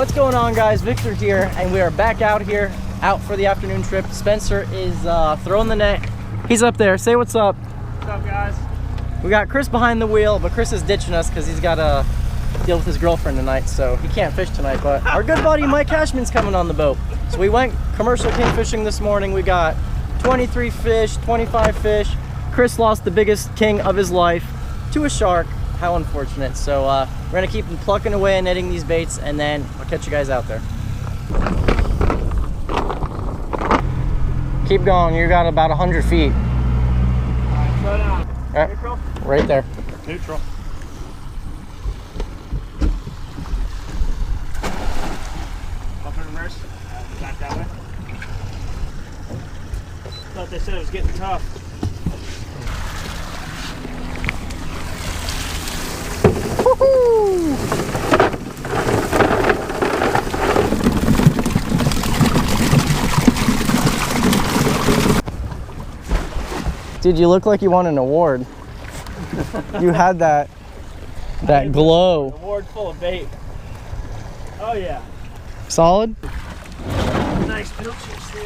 What's going on, guys? Victor here, and we are back out here, out for the afternoon trip. Spencer is throwing the net. He's up there. Say what's up. What's up, guys? We got Chris behind the wheel, but Chris is ditching us because he's got to deal with his girlfriend tonight, so he can't fish tonight. But our good buddy Mike Cashman's coming on the boat. So we went commercial king fishing this morning. We got 23 fish, 25 fish. Chris lost the biggest king of his life to a shark. How unfortunate. So we're gonna keep plucking away and netting these baits, and then I'll catch you guys out there. Keep going. You got about 100 feet. Alright, slow down. Right, Neutral? right there. Neutral. Up in reverse. Back that way. Thought they said it was getting tough. Woohoo! Dude, you look like you won an award. You had that glow. Award full of bait. Oh yeah. Solid? Nice pilchards, dude.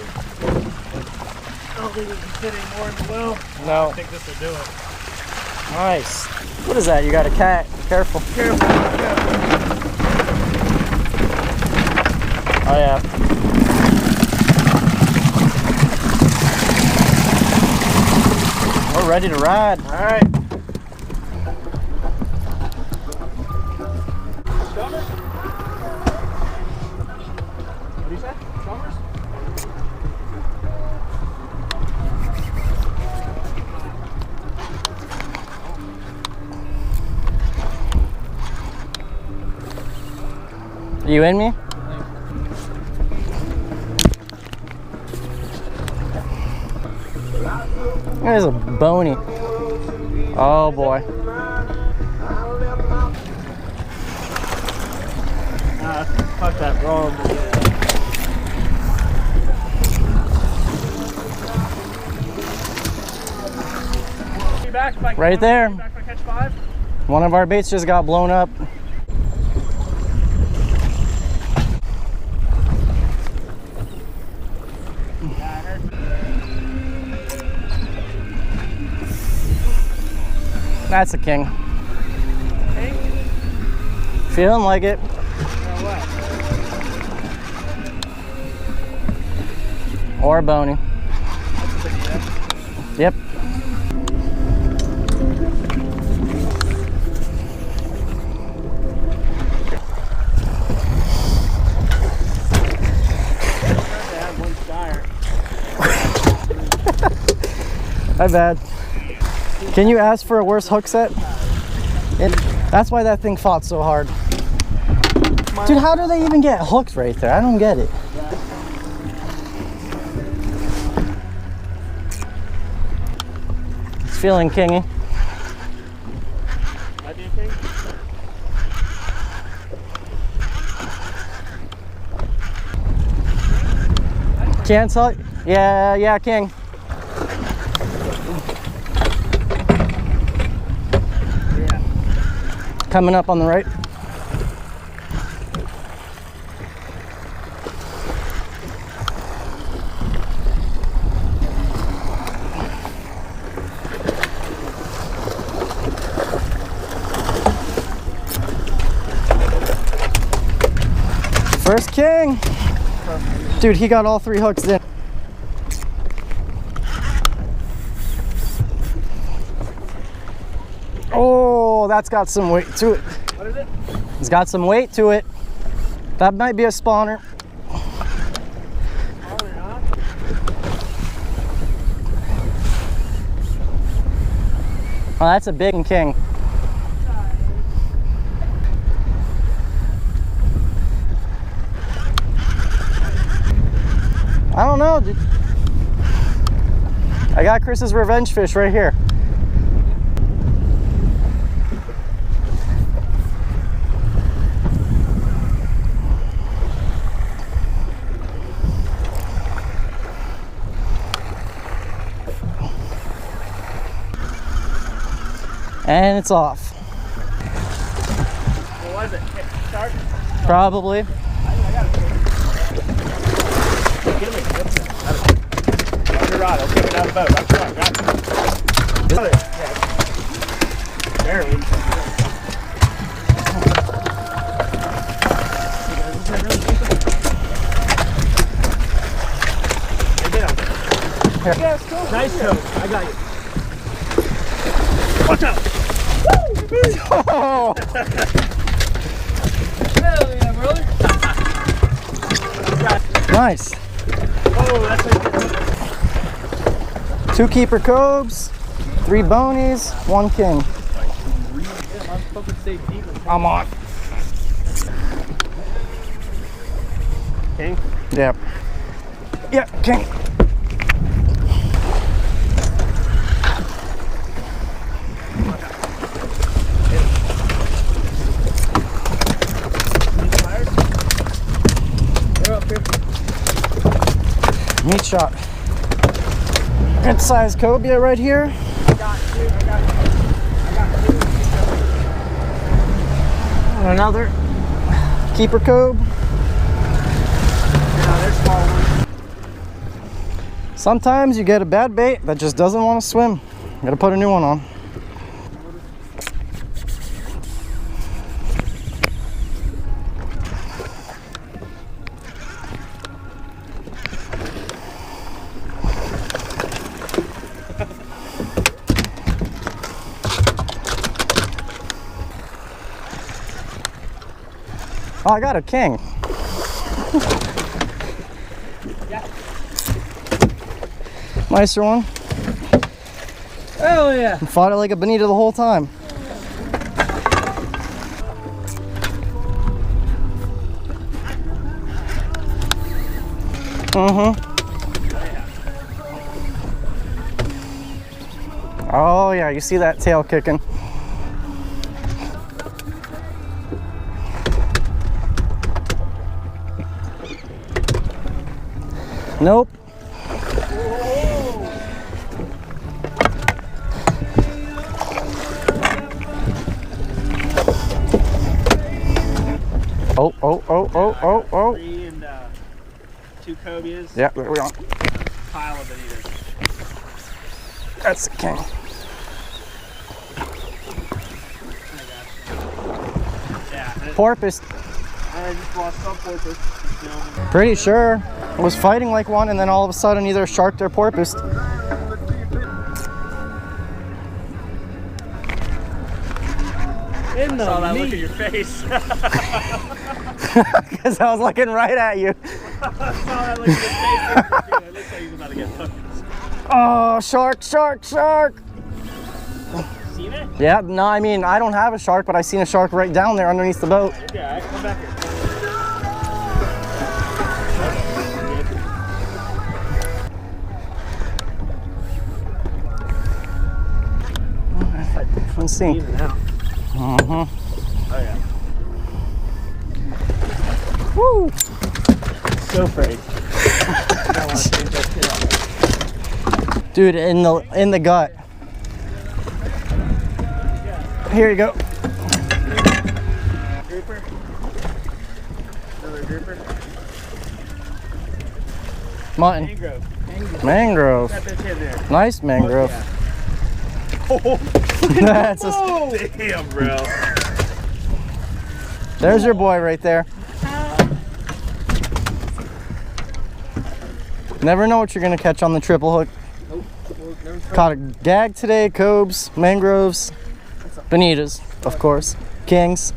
I don't think we can fit any more in the well. No. I think this will do it. Nice. What is that? You got a cat. Careful. Careful. Oh yeah. We're ready to ride. All right. Shovers? What do you say? Shovers? You in me? There's a bony. Oh boy. Fuck that wrong. Right there. Back if I catch 5. One of our baits just got blown up. That's a king. King? Feeling like it. What? Or a bony. Yep. My bad. Can you ask for a worse hook set? That's why that thing fought so hard. Dude, how do they even get hooked right there? I don't get it. It's feeling kingy. Might be a king. Can't tell. Yeah, king. Coming up on the right. First king. Dude, he got all 3 hooks in. Oh, that's got some weight to it. What is it? It's got some weight to it. That might be a spawner. Probably not. Oh, that's a big king. I don't know, dude. I got Chris's revenge fish right here. And it's off. What was it? Shark? Probably. I Get him in. On your rod. I'll take it out of the boat. That's right. Got it. Yeah. Barely. Here. Nice toe. I got you. Watch out. Oh. Hell yeah, brother. Nice. Oh, that's like 2 keeper cobes, 3 bonies, 1 king. I'm on. King? Yep. Yep, king. Meat shot. Good size cobia right here. Another keeper cobe. Yeah, they're small ones. Sometimes you get a bad bait that just doesn't want to swim. You gotta put a new one on. Oh, I got a king. Nicer one. Hell yeah. Fought it like a bonito the whole time. Oh yeah, you see that tail kicking. Nope. Oh. 3 and 2 cobias. Yeah, there we are. Pile of bonitos. That's the king. Yeah. Porpoise. I just lost some porpoise. Pretty sure it was fighting like one, and then all of a sudden either sharked or porpoise. I saw that look at your face. Because I was looking right at you. I saw that look at your face. It looks like he's about to get hooked. Oh, shark. Seen it? Yeah, no, I mean, I don't have a shark, but I seen a shark right down there underneath the boat. Yeah, come back here. Let's see. Even out. Oh yeah. Woo! So afraid. Dude, in the gut. Here you go. Grouper. Another grouper. Mutton. Mangrove. Got that in there. Nice mangrove. Oh, That's a, damn, bro. there's your boy right there. Never know what you're gonna catch on the triple hook. Caught a gag today, cobes, mangroves, bonitas, of course, kings.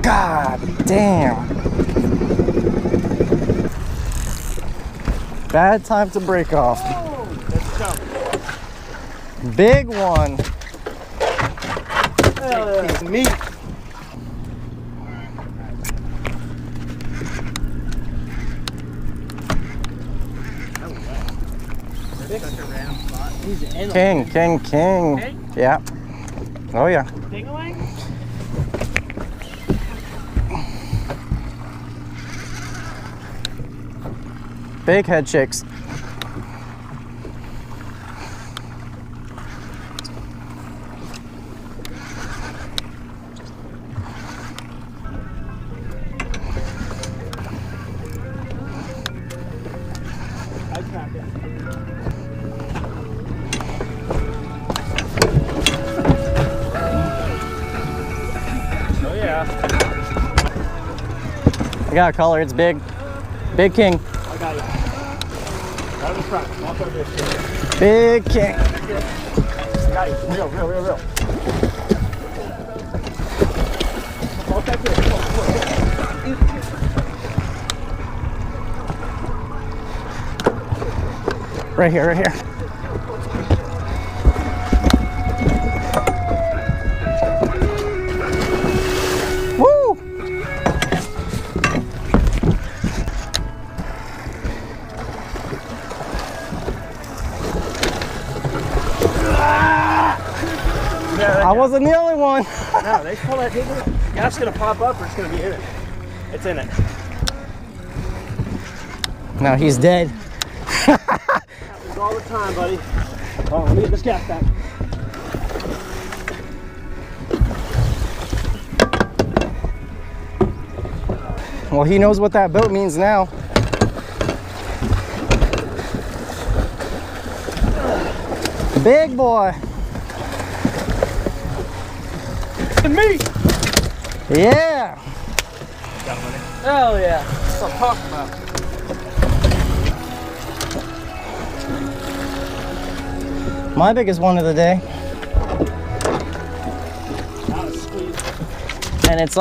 God damn. Bad time to break off. Oh, that's tough. Big one. Piece of meat. King. Yeah. Oh yeah. Ding-a-ling? Big head chicks. Oh yeah. I got a color, it's big. Big king. I got you. Right in the front. Walk over this shit. Big king. I got you. Real. Walk back here. Come on. Right here, right here. Woo! I wasn't the only one. No, they pull that hidden. That's gonna pop up or it's gonna be in it. It's in it. No, he's dead. Happens all the time, buddy. Oh, let me get this gas back. Well, he knows what that boat means now. Big boy. And me! Yeah. Got money. Hell yeah. That's what I'm talking about. My biggest one of the day. Out of squeeze. And it's